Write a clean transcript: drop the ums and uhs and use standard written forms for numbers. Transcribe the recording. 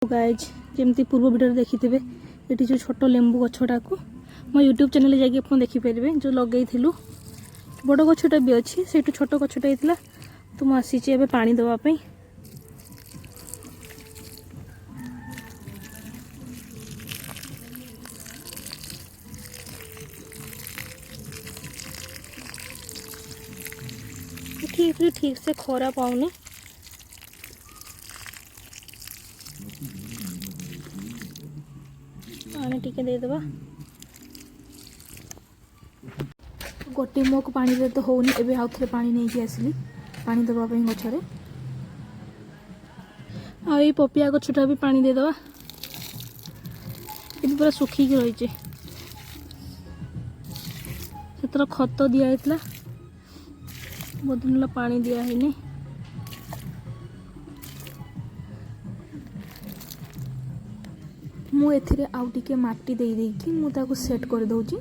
guys जमती पूर्व video देखी थे ये जो छोट लेंबू गछटा को मो यूट्यूब चैनल जाकि देखिपारे जो लगे बड़ गछटा भी अच्छी से छोट गछटा होता तो मुझे एवं पानी देवाई ठीक से खरा पाऊनी पानी टिके देदेबा गोटे मग पानी दे तो होनी एबे आउ थे पानी नहीं कि आसली पानी देवाई गचरे आई पपिया गछटा भी पानी देदेबा ये पूरा सुखिक रही से खत दिया बहुत दिन पानी दिया है मु एथिरे आउ टिके माटी दे देकी मु ताको सेट कर दउची